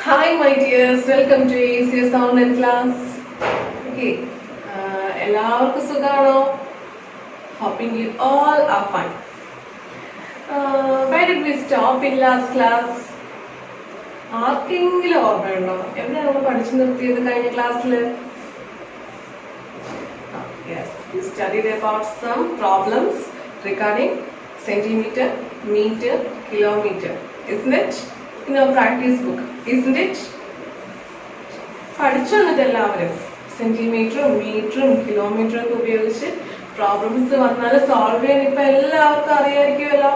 Hi my dears, welcome to ACS online class. Okay, എല്ലാവർക്കും സുഖാണോ? Hoping you all are fine. Where did we stop in last class? ആർക്കെങ്കിലും ഓർമ്മയുണ്ടോ എവിടെ നമ്മൾ പഠിച്ചു നിർത്തിയത് കഴിഞ്ഞ ക്ലാസ്സിൽ? Yes, we studied about some problems regarding centimeter, meter, kilometer, isn't it? In our practice book, isn't it? പഠിച്ചു വന്നിട്ട് എല്ലാവരും സെന്റിമീറ്ററും മീറ്ററും കിലോമീറ്ററും ഒക്കെ ഉപയോഗിച്ച് പ്രോബ്ലംസ് വന്നാൽ സോൾവ് ചെയ്യാൻ ഇപ്പൊ എല്ലാവർക്കും അറിയായിരിക്കുമല്ലോ,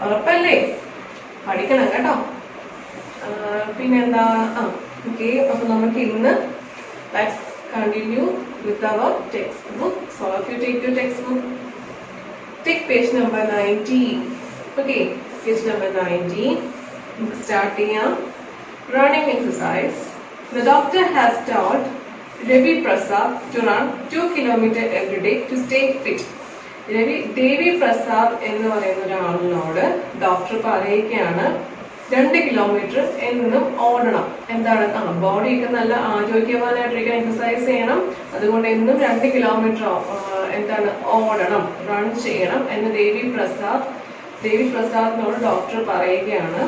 ഉറപ്പല്ലേ? പഠിക്കണം കേട്ടോ. പിന്നെന്താ, ഓക്കെ, അപ്പൊ നമുക്ക് ഇന്ന് let's continue with our textbook. So if you take your textbook, take page number 19. Okay, page number 19. Start here. Running exercise. The doctor has taught Ravi Prasad to run 2 km every day to stay fit. Devi Prasad എന്ന് പറയുന്ന ഒരാളിനോട് doctor പറയുകയാണ് 2 kilometre എന്നും ഓടണം. എന്താണ്, ബോഡിയൊക്കെ നല്ല ആരോഗ്യവാനായിട്ടിരിക്കാൻ exercise ചെയ്യണം. അതുകൊണ്ട് എന്നും 2 കിലോമീറ്റർ എന്താണ് ഓടണം, റൺ ചെയ്യണം എന്ന് ദേവി പ്രസാദിനോട് ഡോക്ടർ പറയുകയാണ്.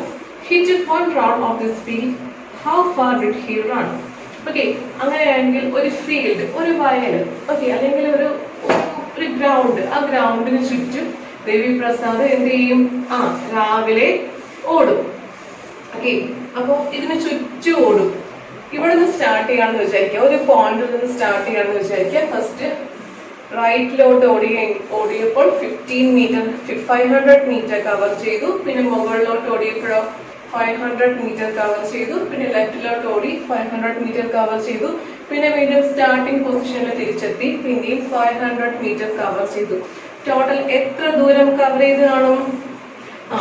He took one round of this field. How far did he run? Okay, അങ്ങനെയാണെങ്കിൽ ഒരു ഫീൽഡ്, ഒരു വയൽ, ഓക്കെ, അല്ലെങ്കിൽ ഒരു ഗ്രൗണ്ട്, ആ ഗ്രൗണ്ടിന് ചുറ്റും ദേവി പ്രസാദ് എന്ത് ചെയ്യും? രാവിലെ ഓടും. ഓക്കെ, അപ്പൊ ഇതിന് ചുറ്റും ഓടും. ഇവിടെ നിന്ന് സ്റ്റാർട്ട് ചെയ്യാന്ന് വിചാരിക്കുക, ഒരു പോയിന്റിൽ നിന്ന് സ്റ്റാർട്ട് ചെയ്യാന്ന് വിചാരിക്കുക. ഫസ്റ്റ് റൈറ്റിലോട്ട് ഓടിയപ്പോൾ 500 മീറ്റർ കവർ ചെയ്തു. പിന്നെ മുകളിലോട്ട് ഓടിയപ്പോഴോ 500 മീറ്റർ കവർ ചെയ്തു. പിന്നെ ലെഫ്റ്റിലോട്ട് ഓടി 500 മീറ്റർ കവർ ചെയ്തു. പിന്നെ വീണ്ടും സ്റ്റാർട്ടിംഗ് പൊസിഷനിൽ തിരിച്ചെത്തി, പിന്നെയും 500 മീറ്റർ കവർ ചെയ്തു. ടോട്ടൽ എത്ര ദൂരം കവർ ചെയ്ത് കാണും?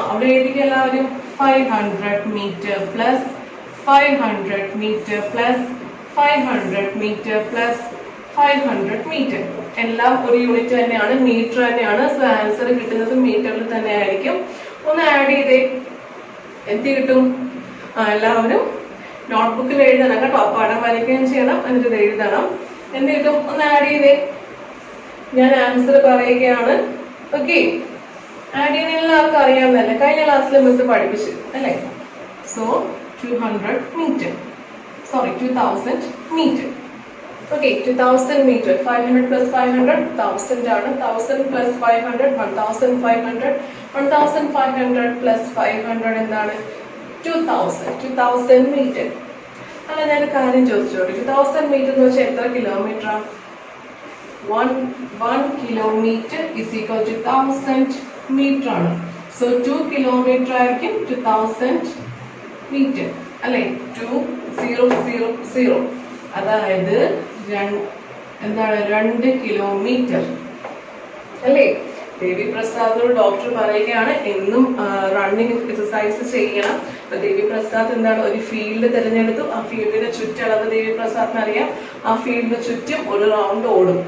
അവിടെ എഴുതിക്കുക എല്ലാവരും. 500 metre plus 500 metre plus 500 metre plus 500 metre. എല്ലാം ഒരു യൂണിറ്റ് തന്നെയാണ്, മീറ്റർ തന്നെയാണ്. സോ ആൻസർ കിട്ടുന്നത് മീറ്ററിൽ തന്നെ ആയിരിക്കും. ഒന്ന് ആഡ് ചെയ്തേ, എന്ത് കിട്ടും? എല്ലാവരും നോട്ട്ബുക്കിൽ എഴുതണം കേട്ടോ. പടം വരയ്ക്കുകയും ചെയ്യണം, എന്നിട്ട് എഴുതണം. എന്ത് കിട്ടും? ഒന്ന് ആഡ് ചെയ്തേ. ഞാൻ ആൻസർ പറയുകയാണ്. ഓക്കെ, ആഡ് ചെയ്യുന്ന എല്ലാവർക്കും അറിയാവുന്നതല്ലേ, കഴിഞ്ഞ ക്ലാസ്സിൽ മിസ് പഠിപ്പിച്ചു അല്ലേ? So 200 metre, sorry 2000 metre. Okay, 2000 metre. 500 plus 500 1000 ആണ്. 1000 പ്ലസ് 500 1500. 1500 പ്ലസ് 500 എന്താണ്? 2000 മീറ്റർ. അല്ല, ഞാൻ കാര്യം ചോദിച്ചോട്ടെ, 2000 മീറ്റർ എന്ന് വെച്ചാൽ എത്ര kilometre? 1 kilometre is equal to 1000 metre ആണ്. സോ 2 കിലോമീറ്റർ ആയിരിക്കും 2000 മീറ്റർ അല്ലെ? 2000, അതായത് എന്താണ്, 2 കിലോമീറ്റർ അല്ലേ? ദേവി പ്രസാദിനോട് ഡോക്ടർ പറയുകയാണ് എന്നും റണ്ണിങ് എക്സസൈസ് ചെയ്യണം. അപ്പൊ ദേവി പ്രസാദ് എന്താണ്, ഒരു ഫീൽഡ് തിരഞ്ഞെടുത്തു. ആ ഫീൽഡിന്റെ ചുറ്റളവ് ദേവി പ്രസാദിന് അറിയാം. ആ ഫീൽഡിന് ചുറ്റും ഒരു റൗണ്ട് ഓടും.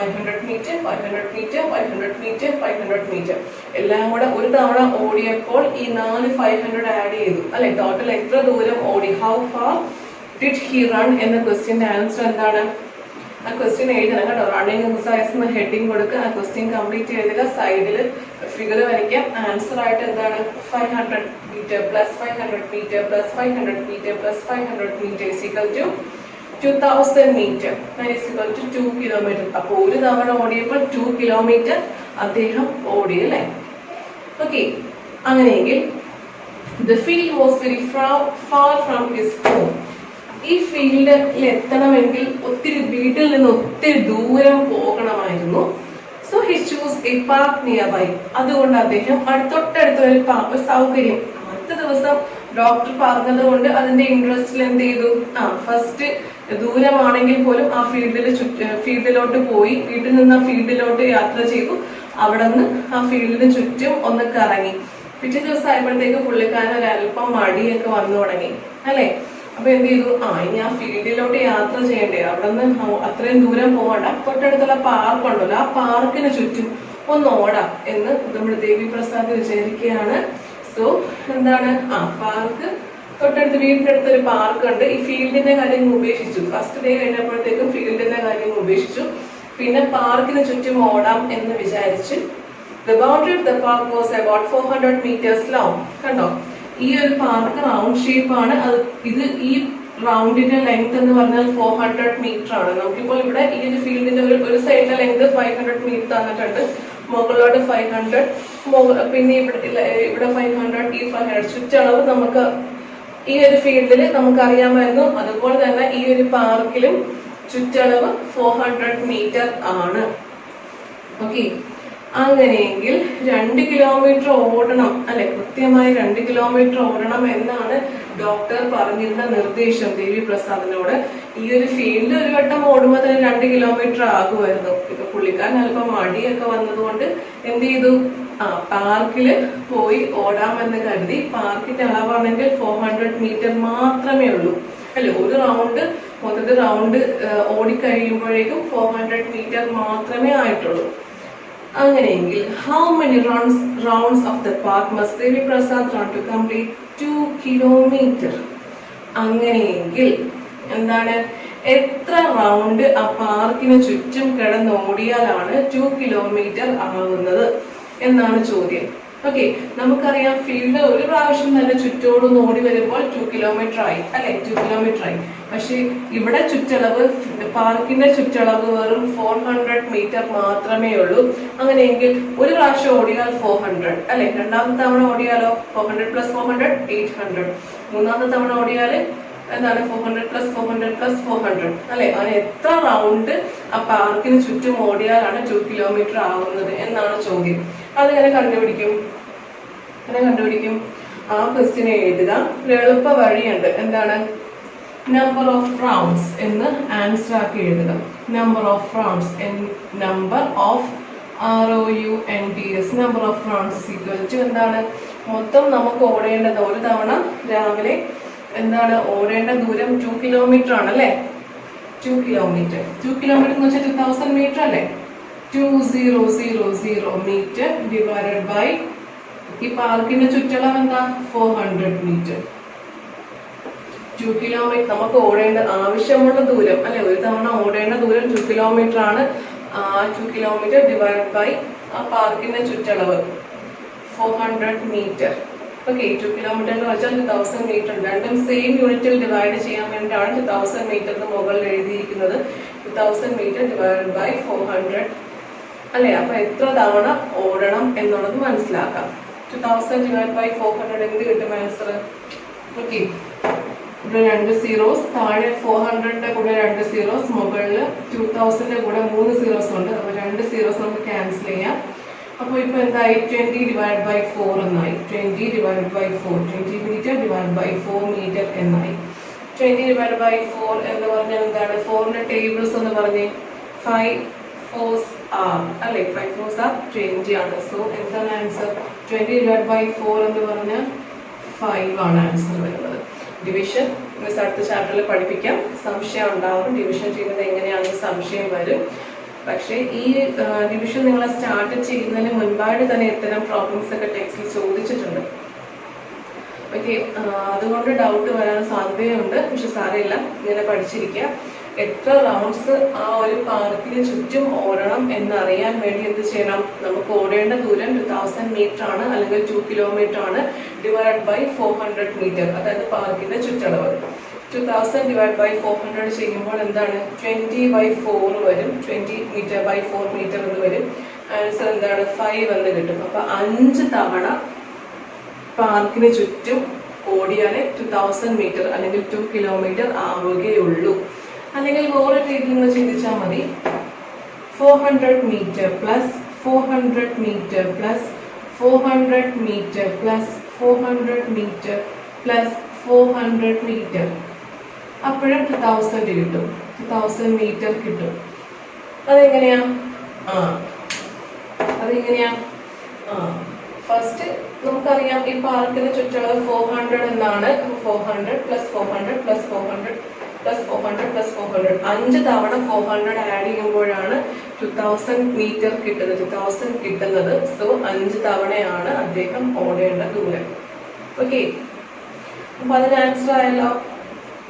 500 മീറ്റർ 500 മീറ്റർ 500 മീറ്റർ 500 മീറ്റർ എല്ലാം കൂടെ ഒരു തവണ ഓടിയപ്പോൾ ഈ 4 500 ആഡ് ചെയ്തു അല്ലെ? ടോട്ടൽ എത്ര ദൂരം ഓടി? How far did he run എന്ന ക്വസ്റ്റ്യന്റെ ആൻസർ എന്താണ്? ആ ക്വസ്റ്റ്യൻ എഴുതണം കേട്ടോ. റണ്ണിങ് എക്സസൈസ് എന്ന ഹെഡിങ് കൊടുക്കുക. ആ ക്വസ്റ്റ്യൻ കംപ്ലീറ്റ് ചെയ്തിട്ട് സൈഡിൽ ഫിഗർ വരയ്ക്കാം. ആൻസർ ആയിട്ട് എന്താണ്? 500 metre plus 500 metre plus 500 metre plus 500 metre is equal to 2000 metre. That is equal to 2 kilometre. അപ്പോൾ ഒരു തവണ ഓടിയപ്പോൾ 2 കിലോമീറ്റർ അദ്ദേഹം ഓടി അല്ലേ? ഓക്കെ, അങ്ങനെയെങ്കിൽ the field was very far from his home. ഈ ഫീൽഡിൽ എത്തണമെങ്കിൽ വീട്ടിൽ നിന്ന് ഒത്തിരി ദൂരം പോകണമായിരുന്നു. So he choose a park nearby. അതുകൊണ്ട് അദ്ദേഹം തൊട്ടടുത്ത ഒരു സൗകര്യം, അടുത്ത ദിവസം ഡോക്ടർ പറഞ്ഞത് കൊണ്ട് അതിന്റെ ഇൻട്രസ്റ്റിൽ എന്ത് ചെയ്തു? ഫസ്റ്റ് ദൂരമാണെങ്കിൽ പോലും ആ ഫീൽഡിലോട്ട് പോയി, വീട്ടിൽ നിന്ന് ആ ഫീൽഡിലോട്ട് യാത്ര ചെയ്തു. അവിടെ നിന്ന് ആ ഫീൽഡിന് ചുറ്റും ഒന്ന് കറങ്ങി. പിറ്റേ ദിവസം ആയപ്പോഴത്തേക്ക് പുള്ളിക്കാരൻ ഒരല്പം മടിയൊക്കെ വന്നു തുടങ്ങി അല്ലെ? അപ്പൊ എന്ത് ചെയ്തു? ഇനി ആ ഫീൽഡിലോട്ട് യാത്ര ചെയ്യണ്ടേ, അവിടെ നിന്ന് അത്രയും ദൂരം പോകണ്ട, തൊട്ടടുത്തുള്ള പാർക്ക് ഉണ്ടല്ലോ, ആ പാർക്കിന് ചുറ്റും ഒന്ന് ഓടാം എന്ന് നമ്മുടെ ദേവി പ്രസാദ് വിചാരിക്കുകയാണ്. സോ എന്താണ്, പാർക്ക് തൊട്ടടുത്ത് വീടിന്റെ അടുത്ത് ഒരു പാർക്ക് ഉണ്ട്. ഈ ഫീൽഡിന്റെ കാര്യം ഉപേക്ഷിച്ചു. ഫസ്റ്റ് ഡേ കഴിഞ്ഞപ്പോഴത്തേക്കും ഫീൽഡിന്റെ കാര്യം ഉപേക്ഷിച്ചു. പിന്നെ പാർക്കിന് ചുറ്റും ഓടാം എന്ന് വിചാരിച്ച് The boundary of the park was about 400 meters long. കണ്ടോ, ഈ ഒരു പാർക്ക് റൗണ്ട് ഷേപ്പ് ആണ്. ഇത് ഈ റൗണ്ടിന്റെ ലെങ്ത് എന്ന് പറഞ്ഞാൽ 400 മീറ്റർ ആണ്. നമുക്കിപ്പോൾ ഇവിടെ ഈ ഒരു ഫീൽഡിന്റെ ഒരു സൈഡിലെ ലെങ്ത് 500 മീറ്റർ തന്നിട്ടുണ്ട്. മുകളിലോട്ട് 500, പിന്നെ ഇവിടെ 500, ഈ 500 ചുറ്റളവ് നമുക്ക് ഈ ഒരു ഫീൽഡിൽ നമുക്ക് അറിയാമായിരുന്നു. അതുപോലെ തന്നെ ഈ ഒരു പാർക്കിലും ചുറ്റളവ് 400 മീറ്റർ ആണ്. ഓക്കെ, അങ്ങനെയെങ്കിൽ 2 കിലോമീറ്റർ ഓടണം അല്ലെ, കൃത്യമായി 2 കിലോമീറ്റർ ഓടണം എന്നാണ് ഡോക്ടർ പറഞ്ഞിരുന്ന നിർദ്ദേശം ദേവി പ്രസാദിനോട്. ഈ ഒരു ഫീൽഡ് ഒരു വട്ടം ഓടുമ്പോൾ തന്നെ 2 കിലോമീറ്റർ ആകുമായിരുന്നു. ഇപ്പൊ പുള്ളിക്കാരൻ അല്പം മടിയൊക്കെ വന്നതുകൊണ്ട് എന്ത് ചെയ്തു, പാർക്കില് പോയി ഓടാമെന്ന് കരുതി. പാർക്കിന്റെ അളവാണെങ്കിൽ 400 മീറ്റർ മാത്രമേ ഉള്ളൂ അല്ലെ. ഒരു റൗണ്ട് മൊത്തത്തിൽ റൗണ്ട് ഓടിക്കഴിയുമ്പോഴേക്കും 400 മീറ്റർ മാത്രമേ ആയിട്ടുള്ളൂ. അങ്ങനെയെങ്കിൽ how many rounds of the park must Devi Prasad run to complete 2 kilometer? അങ്ങനെയെങ്കിൽ എന്താണ്, എത്ര റൗണ്ട് ആ പാർക്കിന് ചുറ്റും കിടന്ന് ഓടിയാലാണ് 2 കിലോമീറ്റർ ആകുന്നത് എന്നാണ് ചോദ്യം. ഓക്കെ, നമുക്കറിയാം ഫീൽഡ് ഒരു പ്രാവശ്യം തന്നെ ചുറ്റോടും ഓടി വരുമ്പോൾ 2 കിലോമീറ്റർ ആയി അല്ലെ, 2 കിലോമീറ്റർ ആയി. പക്ഷെ ഇവിടെ ചുറ്റളവ്, പാർക്കിന്റെ ചുറ്റളവ് വെറും 400 മീറ്റർ മാത്രമേ ഉള്ളൂ. അങ്ങനെയെങ്കിൽ ഒരു പ്രാവശ്യം ഓടിയാൽ 400 അല്ലെ, രണ്ടാമത്തെ തവണ ഓടിയാലോ 400 + 400 800, മൂന്നാമത്തെ തവണ ഓടിയാൽ എന്താണ് 400 + 400 + 400 അല്ലെ. അങ്ങനെ എത്ര റൗണ്ട് ആ പാർക്കിന് ചുറ്റും ഓടിയാലാണ് 2 കിലോമീറ്റർ ആവുന്നത് എന്നാണ് ചോദ്യം. അതെങ്ങനെ കണ്ടുപിടിക്കും? ആ ക്വസ്റ്റ്യനെ എഴുതുക. ഒരു എളുപ്പ വഴിയുണ്ട്. എന്താണ്, നമ്പർ ഓഫ് റൗണ്ട്സ് എന്ന് ആൻസർ ആക്കി എഴുതുക. Number of rounds, number of ROUNDS, number of rounds equal to എന്താണ്, മൊത്തം നമുക്ക് ഓടേണ്ടത് ഒരു തവണ രാവിലെ എന്താണ് ഓടേണ്ട ദൂരം 2 കിലോമീറ്റർ ആണല്ലേ. 2 കിലോമീറ്റർ എന്ന് വെച്ചാൽ 2000 മീറ്റർ അല്ലേ. 2000 മീറ്റർ ഡിവൈഡഡ് ബൈ ഈ പാർക്കിന്റെ ചുറ്റളവ് എന്താ 400 മീറ്റർ. 2 കിലോമീറ്റർ നമുക്ക് ഓടേണ്ട ആവശ്യമുള്ള ദൂരം അല്ലെ, ഒരു തവണ ഓടേണ്ട ദൂരം 2 കിലോമീറ്റർ ആണ്. 2 കിലോമീറ്റർ ഡിവൈഡഡ് ബൈ ആ പാർക്കിന്റെ ചുറ്റളവ് 400 മീറ്റർ. ഓക്കെ, 2 കിലോമീറ്റർ എന്ന് വെച്ചാൽ 2000 മീറ്റർ. രണ്ടും സെയിം യൂണിറ്റിൽ ഡിവൈഡ് ചെയ്യാൻ വേണ്ടിയിട്ടാണ് 2000 മീറ്റർ എന്ന് മുകളിൽ എഴുതിയിരിക്കുന്നത്. 2000 മീറ്റർ ഡിവൈഡഡ് ബൈ 400 അല്ലെ. അപ്പൊ എത്ര തവണ ഓടണം എന്നുള്ളത് മനസ്സിലാക്കാം. 2000 ഡിവൈഡ് ബൈ 400 എന്ത് കിട്ടും ആൻസർ? ഓക്കെ, ഇവിടെ 2 സീറോസ്, താഴെ 400ന്റെ കൂടെ 2 സീറോസ്, മുകളിൽ 2000ന്റെ കൂടെ 3 സീറോസ് ഉണ്ട്. അപ്പൊ 2 സീറോസ് നമുക്ക് ക്യാൻസൽ ചെയ്യാം. അപ്പോൾ ഇപ്പൊ എന്തായി, 20 ഡിവൈഡ് ബൈ 4 എന്നായി. 20 divide by 4, 20 metre divide by 4 metre എന്നായി. 20 ഡിവൈഡ് ബൈ 4 എന്ന് പറഞ്ഞാൽ എന്താണ്, 4ന്റെ ടേബിൾസ് എന്ന് പറഞ്ഞേ 5 4s are അല്ലെ, 5 4s are 20 ആണ്. സോ എന്താണ് ആൻസർ? 20 ഡിവൈഡ് ബൈ 4 എന്ന് പറഞ്ഞാൽ 5 ആണ് ആൻസർ വരുന്നത്. ഡിവിഷൻ മിസ് അടുത്ത ചാപ്റ്ററിൽ പഠിപ്പിക്കാം. സംശയം ഉണ്ടാവും, ഡിവിഷൻ ചെയ്യുന്നത് എങ്ങനെയാണെന്ന് സംശയം വരും. പക്ഷേ ഈ ഡിവിഷൻ നിങ്ങൾ സ്റ്റാർട്ട് ചെയ്യുന്നതിന് മുൻപായിട്ട് തന്നെ ഇത്തരം പ്രോബ്ലംസ് ഒക്കെ ടെക്സ്റ്റിൽ ചോദിച്ചിട്ടുണ്ട്. ഓക്കെ, അതുകൊണ്ട് ഡൗട്ട് വരാൻ സാധ്യതയുണ്ട്. പക്ഷെ സാരമില്ല, ഇങ്ങനെ പഠിച്ചിരിക്കുക. എത്ര റൗണ്ട്സ് ആ ഒരു പാർക്കിന് ചുറ്റും ഓടണം എന്നറിയാൻ വേണ്ടി എന്ത് ചെയ്യണം, നമുക്ക് ഓടേണ്ട ദൂരം 2000 മീറ്റർ ആണ് അല്ലെങ്കിൽ 2 കിലോമീറ്റർ ആണ്. ഡിവൈഡ് ബൈ 400 മീറ്റർ, അതായത് പാർക്കിന്റെ ചുറ്റളവ്. 2000 ഡിവൈഡ് ബൈ 400 ചെയ്യുമ്പോൾ എന്താണ്, 20/4 വരും. 20 മീറ്റർ ബൈ 4 മീറ്റർ എന്ന് വരും. ആൻസർ എന്താണ്, 5 എന്ന് കിട്ടും. അപ്പൊ 5 തവണ പാർക്കിന് ചുറ്റും ഓടിയാലേ 2000 മീറ്റർ അല്ലെങ്കിൽ 2 കിലോമീറ്റർ ആവുകയുള്ളൂ. അല്ലെങ്കിൽ വേറെ രീതിയിൽ നിന്ന് ചിന്തിച്ചാൽ മതി. 400 metre plus 400 metre plus 400 metre plus 400 metre plus 400 metre, അപ്പോഴും 2000 കിട്ടും. 2000 മീറ്റർ കിട്ടും. അതെങ്ങനെയാ? ഫസ്റ്റ് നമുക്കറിയാം ഈ പാർക്കിന് ചുറ്റുള്ളത് 400 എന്നാണ്. 400 പ്ലസ് 400 പ്ലസ് 400 പ്ലസ് 400 പ്ലസ് 400, 5 തവണ 400 ആഡ് ചെയ്യുമ്പോഴാണ് 2000 മീറ്റർ കിട്ടുന്നത്, 2000 കിട്ടുന്നത്. സോ 5 തവണയാണ് അദ്ദേഹം ഓടേണ്ട ദൂരം. ഓക്കെ, അപ്പോൾ അതിന് ആൻസർ ആയല്ലോ.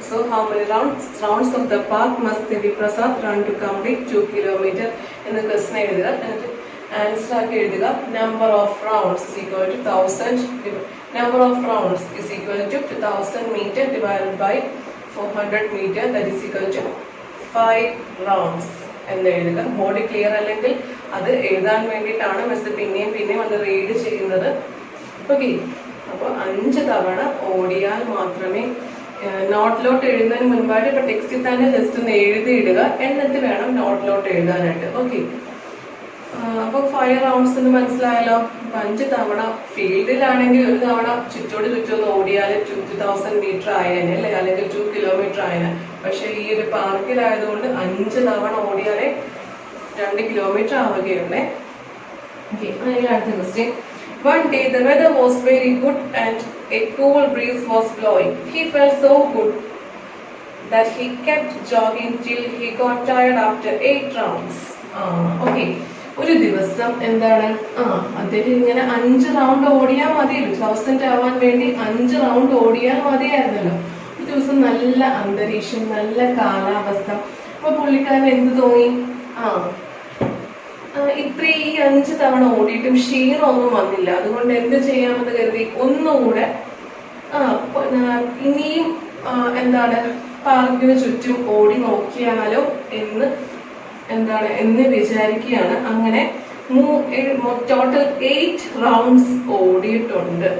So how many rounds of the park must Devi Prasad run to complete 2 kilometer എന്ന് ക്വസ്റ്റൻ എഴുതുക. എന്നിട്ട് ആൻസർ ആക്കി എഴുതുക. Number of rounds is equal to 1000. Number of rounds is equal to 2000 meter divided by 400 meter, that is equal to 5 rounds എന്ന് എഴുതുക. Body clear അല്ലെങ്കിൽ അത് എഴുതാൻ വേണ്ടിയിട്ടാണ് മിസ് പിന്നെയും അത് റീഡ് ചെയ്യുന്നത്. ഓക്കെ, അപ്പോൾ 5 തവണ ഓടിയാൽ മാത്രമേ നോട്ടിലോട്ട് എഴുതുന്നതിന് മുൻപായിട്ട് ഇപ്പൊ ടെക്സ്റ്റിൽ തന്നെ ജസ്റ്റ് ഒന്ന് എഴുതിയിടുക, എന്നിട്ട് വേണം നോട്ടിലോട്ട് എഴുതാനായിട്ട്. ഓക്കെ, അപ്പൊ 5 റൗണ്ട്സ് എന്ന് മനസ്സിലായല്ലോ. 5 തവണ ഫീൽഡിലാണെങ്കിൽ ഒരു തവണ ചുറ്റോട് ഓടിയാൽ 2000 മീറ്റർ ആയേനെ അല്ലെ, അല്ലെങ്കിൽ 2 കിലോമീറ്റർ ആയേനെ. പക്ഷെ ഈ ഒരു പാർക്കിലായതുകൊണ്ട് 5 തവണ ഓടിയാലേ 2 കിലോമീറ്റർ ആവുകയുള്ളേ. ഓക്കെ, അടുത്ത question. One day the weather was very good and a cool breeze was blowing. He felt so good that he kept jogging till he got tired after 8 rounds. Okay. ഒരു ദിവസം എന്താണ് അദ്ദേഹം ഇങ്ങനെ 5 round ഓടിയാൽ മതിയല്ലോ, 1000 ആവാൻ വേണ്ടി 5 round ഓടിയാൽ മതിയായിരുന്നല്ലോ. ഒരു ദിവസം നല്ല അന്തരീക്ഷം, നല്ല കാലാവസ്ഥ. അപ്പൊ പുള്ളിക്കാരൻ എന്ത് തോന്നി? ഈ 5 തവണ ഓടിയിട്ടും ക്ഷീണമൊന്നും വന്നില്ല. അതുകൊണ്ട് എന്ത് ചെയ്യാമെന്ന് കരുതി ഒന്നുകൂടെ ഇനിയും പാർക്കിന് ചുറ്റും ഓടി നോക്കിയാലോ എന്ന് വിചാരിക്കുകയാണ്. അങ്ങനെ ടോട്ടൽ 8 റൗണ്ട്സ് ഓടിയിട്ടുണ്ട്.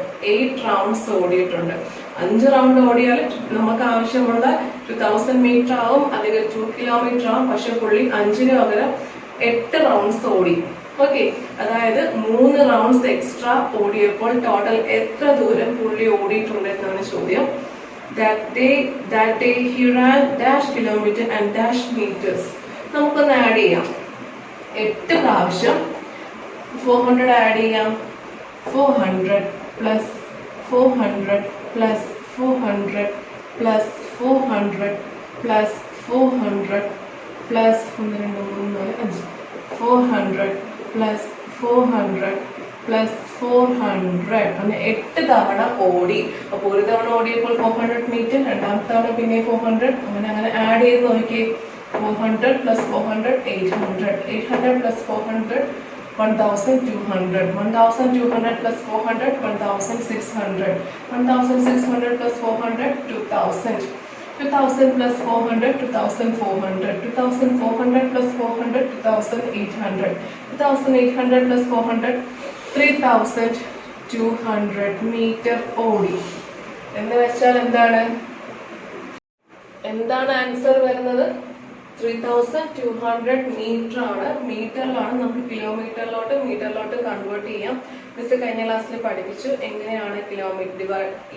5 റൗണ്ട് ഓടിയാൽ നമുക്ക് ആവശ്യമുള്ള 2000 മീറ്റർ ആവും, അല്ലെങ്കിൽ 2 കിലോമീറ്റർ ആവും. പക്ഷെ പുള്ളി 5-ന് പകരം 8 റൗണ്ട്സ് ഓടി. ഓക്കെ, അതായത് 3 റൗണ്ട്സ് എക്സ്ട്രാ ഓടിയപ്പോൾ ടോട്ടൽ എത്ര ദൂരം പുള്ളി ഓടിയിട്ടുണ്ട് എന്നാണ് ചോദ്യം. That day he ran dash kilometer and dash meters. നമുക്കൊന്ന് ആഡ് ചെയ്യാം. 8 പ്രാവശ്യം 400 ആഡ് ചെയ്യാം. 400 plus 400 plus 400 plus 400 plus 400 plus 400 plus 400 plus 400 അങ്ങനെ 8 തവണ ഓടി. അപ്പോൾ ഒരു തവണ ഓടിയപ്പോൾ 400 മീറ്റർ, രണ്ടാമത്തെ തവണ പിന്നെ 400, അങ്ങനെ ആഡ് ചെയ്ത് നോക്കി. 400 plus 400 800, 800 plus 400 1200, 1200 plus 400 1600, 1600 plus 400 2000, 2000 plus 400 2400, 2400 plus 400 2800, 2800 plus 400 3200 metre ഓടി. എന്ന് വെച്ചാൽ എന്താണ് ആൻസർ വരുന്നത്? 3200 മീറ്റർ ആണ്. മീറ്ററിലാണ്, നമുക്ക് മീറ്ററിലോട്ട് കൺവേർട്ട് ചെയ്യാം. മിസ് കഴിഞ്ഞ ക്ലാസ്സിൽ പഠിപ്പിച്ചു എങ്ങനെയാണ് കിലോമീറ്റർ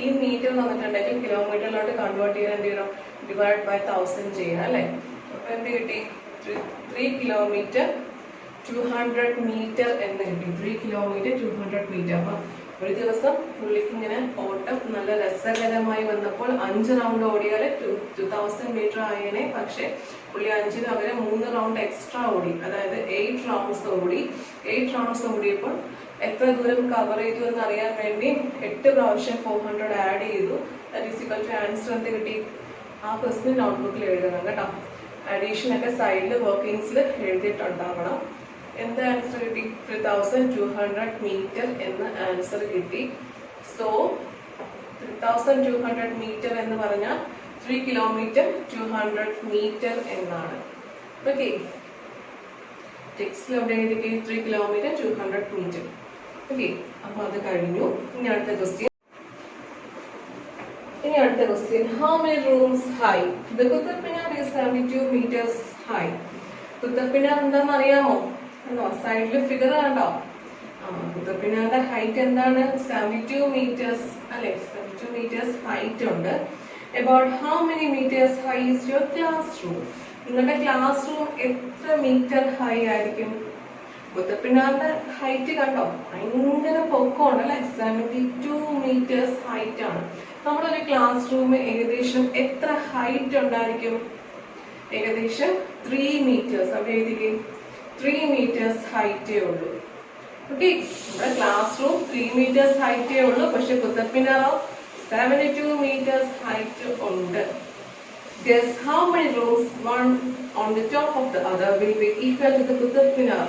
ഈ മീറ്റർ തന്നിട്ടുണ്ടെങ്കിൽ കിലോമീറ്ററിലോട്ട് കൺവേർട്ട് ചെയ്യാൻ എന്ത് ചെയ്യണം? ഡിവൈഡ് ബൈ 1000 ചെയ്യണം അല്ലേ. അപ്പൊ എന്ത് കിട്ടി? 3 കിലോമീറ്റർ 200 മീറ്റർ എന്ന് കിട്ടി. 3 കിലോമീറ്റർ 200 മീറ്റർ. അപ്പൊ ഒരു ദിവസം പുള്ളിക്ക് ഇങ്ങനെ ഓട്ടം നല്ല രസകരമായി വന്നപ്പോൾ 5 റൗണ്ട് ഓടിയാൽ 2000 മീറ്റർ ആയേനെ. പക്ഷെ പുള്ളി 5-ന് പകരം 3 റൗണ്ട് എക്സ്ട്രാ ഓടി, അതായത് 8 റൗണ്ട്സ് ഓടി. 8 റൗണ്ട്സ് ഓടിയപ്പോൾ എത്ര ദൂരം കവർ ചെയ്തു എന്ന് അറിയാൻ വേണ്ടി 8 പ്രാവശ്യം 400 ആഡ് ചെയ്തു. That is equal to answer എന്ത് കിട്ടി? ആ ക്വസ്റ്റ്യൻ നോട്ട്ബുക്കിൽ എഴുതണം കേട്ടോ. അഡീഷൻ ഒക്കെ സൈഡിൽ വർക്കിങ്സിൽ എഴുതിയിട്ടുണ്ടാവണം. എന്ത് ആൻസർ കിട്ടി? 3200 മീറ്റർ എന്ന് ആൻസർ കിട്ടി. സോ 3200 മീറ്റർ എന്ന് പറഞ്ഞാൽ 3 കിലോമീറ്റർ 200 മീറ്റർ എന്നാണ്. ഓക്കെ, ടെക്സ്റ്റിൽ അവിടെ എഴുതി 3 കിലോമീറ്റർ 200 മീറ്റർ. ഓക്കെ, അപ്പൊ അത് കഴിഞ്ഞു. ഇനി അടുത്ത question. How many rooms high? The Qutub Minar is 72 meters high. Qutub Minar എന്താണെന്ന് അറിയാമോ? സൈഡിൽ ഫിഗർ കണ്ടോ? Qutub Minarന്റെ ഹൈറ്റ് എന്താണ്? 72 meters അല്ലെ. 72 meters ഹൈറ്റ് ഉണ്ട്. About how many meters high is your classroom? നിങ്ങളുടെ ക്ലാസ് റൂം എത്ര മീറ്റർ ഹൈ ആയിരിക്കും? Qutub Minarന്റെ ഹൈറ്റ് കണ്ടോ? ഭയങ്കര പൊക്കമാണ് അല്ലെ. 72 meters ഹൈറ്റ് ആണ്. നമ്മളൊരു ക്ലാസ് റൂം ഏകദേശം എത്ര ഹൈറ്റ് ഉണ്ടായിരിക്കും? ഏകദേശം 3 meters. അവിടെ എഴുതിക്കേ 3 meters ഹൈറ്റേ ഉള്ളൂ. ഓക്കെ, നമ്മുടെ ക്ലാസ് റൂം 3 meters ഹൈറ്റേ ഉള്ളൂ. പക്ഷെ Qutub Minar 72 meters height ഉണ്ട്. Guess how many rooms one on the top of the other will be equal to the Qutub Minar?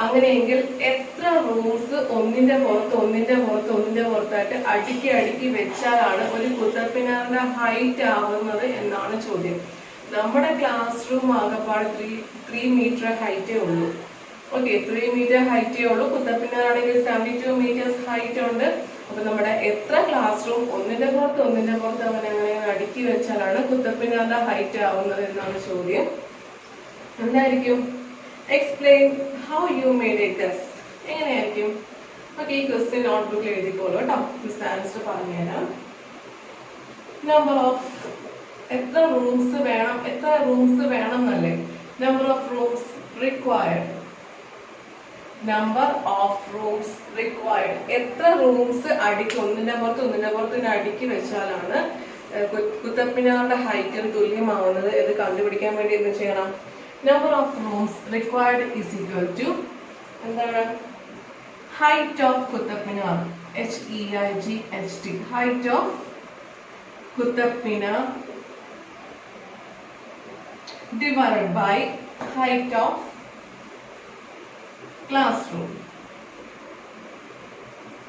അങ്ങനെയെങ്കിൽ എത്ര റൂംസ് ഒന്നിന്റെ പുറത്തായിട്ട് അടുക്കി വെച്ചാലാണ് ഒരു കുത്തബ് മിനാറിന്റെ ഹൈറ്റ് ആവുന്നത് എന്നാണ് ചോദ്യം. നമ്മുടെ ക്ലാസ് റൂം ആകെപ്പാട് 3 മീറ്റർ ഹൈറ്റേ ഉള്ളൂ. ഓക്കെ, 3 മീറ്റർ ഹൈറ്റേ ഉള്ളൂ. കുത്തബ് മിനാർ ആണെങ്കിൽ 72 മീറ്റേഴ്സ് ഹൈറ്റ് ഉണ്ട്. അപ്പൊ നമ്മുടെ എത്ര ക്ലാസ് റൂം ഒന്നിന്റെ പുറത്ത് അങ്ങനെ അടുക്കി വെച്ചാലാണ് കുത്തബ് മിനാറിന്റെ ഹൈറ്റ് ആവുന്നത് എന്നാണ് ചോദ്യം. എന്തായിരിക്കും? Explain how you made it guess. എങ്ങനെയായിരിക്കും? ഓക്കെ, ഈ ക്വസ്റ്റ്യൻ നോട്ട്ബുക്കിൽ എഴുതിക്കോളൂ കേട്ടോ. മിസ് ആൻസർ പറഞ്ഞുതരാം. നമ്പർ ഓഫ് എത്ര റൂംസ് വേണം എന്നല്ലേ? Number of rooms required. Number of rooms required. എത്ര റൂംസ് ഒന്നിന്റെ പുറത്ത് അടുക്കി വെച്ചാലാണ് കുത്തബ് മിനാറിന്റെ ഹൈറ്റിന് തുല്യമാവുന്നത് എന്ന് കണ്ടുപിടിക്കാൻ വേണ്ടി എന്ത് ചെയ്യണം? Number of rooms required is equal to എന്താണ്? Height of Qutub Minar, HEIGHT, height of Qutub Minar divided by height of classroom.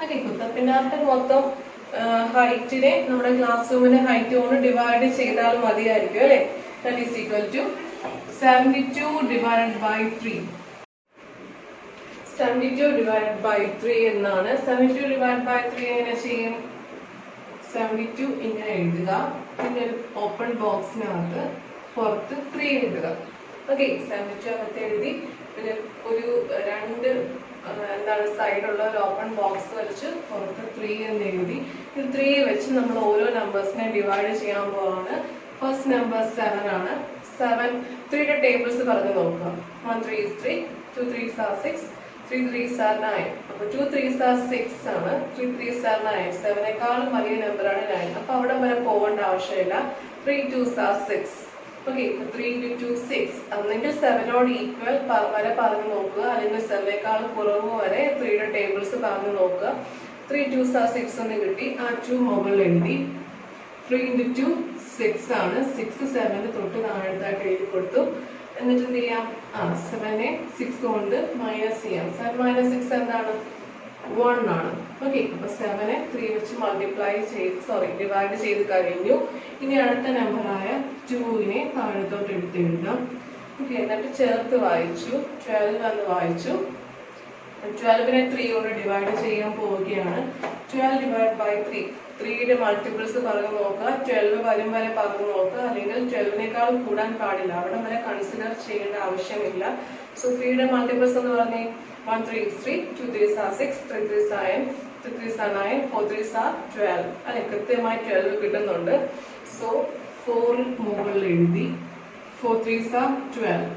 Okay, Qutub മിനാറിന്റെ മൊത്തം ഹൈറ്റിനെ നമ്മുടെ ക്ലാസ് റൂമിന്റെ ഹൈറ്റ് കൊണ്ട് ഡിവൈഡ് ചെയ്താൽ മതിയായിരിക്കും അല്ലെ? That is equal to 72 divided by 3. 72 divided by 3 എന്നാണ്. 72 divided by 3 എങ്ങനെ ചെയ്യും? 72 ഇങ്ങനെ എഴുതുക, പിന്നെ ഓപ്പൺ ബോക്സിനകത്ത് പുറത്ത് 3 എഴുതുക. ഓക്കെ, 72 അകത്ത് എഴുതി, പിന്നെ ഒരു രണ്ട് സൈഡുള്ള ഒരു ഓപ്പൺ ബോക്സ് വെച്ച് പുറത്ത് 3 എന്ന് എഴുതി. ഇത് 3 വെച്ച് നമ്മൾ ഓരോ നമ്പേഴ്സിനെ ഡിവൈഡ് ചെയ്യാൻ പോവാണ്. ഫസ്റ്റ് നമ്പർ 7 ആണ്. 3യുടെ ടേബിൾസ് പറഞ്ഞു നോക്കുക. 1 3 is 3, 2 3s are 6, 3 3s are 9. അപ്പൊ 2 3s are 6 ആണ്, 3 3s are 9. 7നെക്കാളും വലിയ നമ്പർ ആണ് 9. അപ്പൊ അവിടെ വരെ പോകേണ്ട ആവശ്യമില്ല. 3 2s are 6. Okay, 3 into 2 6. എന്നിട്ട് 7നോട് ഈക്വൽ വരെ പറഞ്ഞു നോക്കുക, അല്ലെങ്കിൽ 7നെക്കാളും കുറവ് വരെ 3യുടെ ടേബിൾസ് പറഞ്ഞു നോക്കുക. 3 2s are 6 എന്ന് കിട്ടി. ആ 2 മുകളിൽ എഴുതി. 3 into 2 6 ആണ്. 6 7 തൊട്ട് താഴത്തായിട്ട് എഴുതി കൊടുത്തു. എന്നിട്ട് എന്ത് ചെയ്യാം? 7നെ 6 കൊണ്ട് മൈനസ് ചെയ്യാം. 7 minus 6 എന്താണ്? 1 ആണ്. ഓക്കെ, അപ്പൊ 7നെ 3 വെച്ച് ഡിവൈഡ് ചെയ്ത് കഴിഞ്ഞു. ഇനി അടുത്ത നമ്പറായ 2നെ താഴത്തോട്ട് എടുത്ത് എഴുതാം. ഓക്കെ, എന്നിട്ട് ചേർത്ത് വായിച്ചു. 12 എന്ന് വായിച്ചു. 12നെ 3 കൊണ്ട് ഡിവൈഡ് ചെയ്യാൻ പോവുകയാണ്. 12 divided by 3. 3യുടെ മൾട്ടിപ്പിൾസ് പറഞ്ഞു നോക്കുക. 12 വരും വരെ പറഞ്ഞു നോക്കുക, അല്ലെങ്കിൽ 12നെക്കാൾ കൂടാൻ പാടില്ല. അവിടെ വരെ കൺസിഡർ ചെയ്യേണ്ട ആവശ്യമില്ല. സോ 3യുടെ മൾട്ടിപ്പിൾസ് എന്ന് പറഞ്ഞേ 1 3 is 3, 2 3s are 6, 3 3s are 9, 3 3s are 9, 4 3s are 12. അല്ലെ, കൃത്യമായി 12 കിട്ടുന്നുണ്ട്. സോ 4 മുകളിൽ എഴുതി. 4 3s are 12.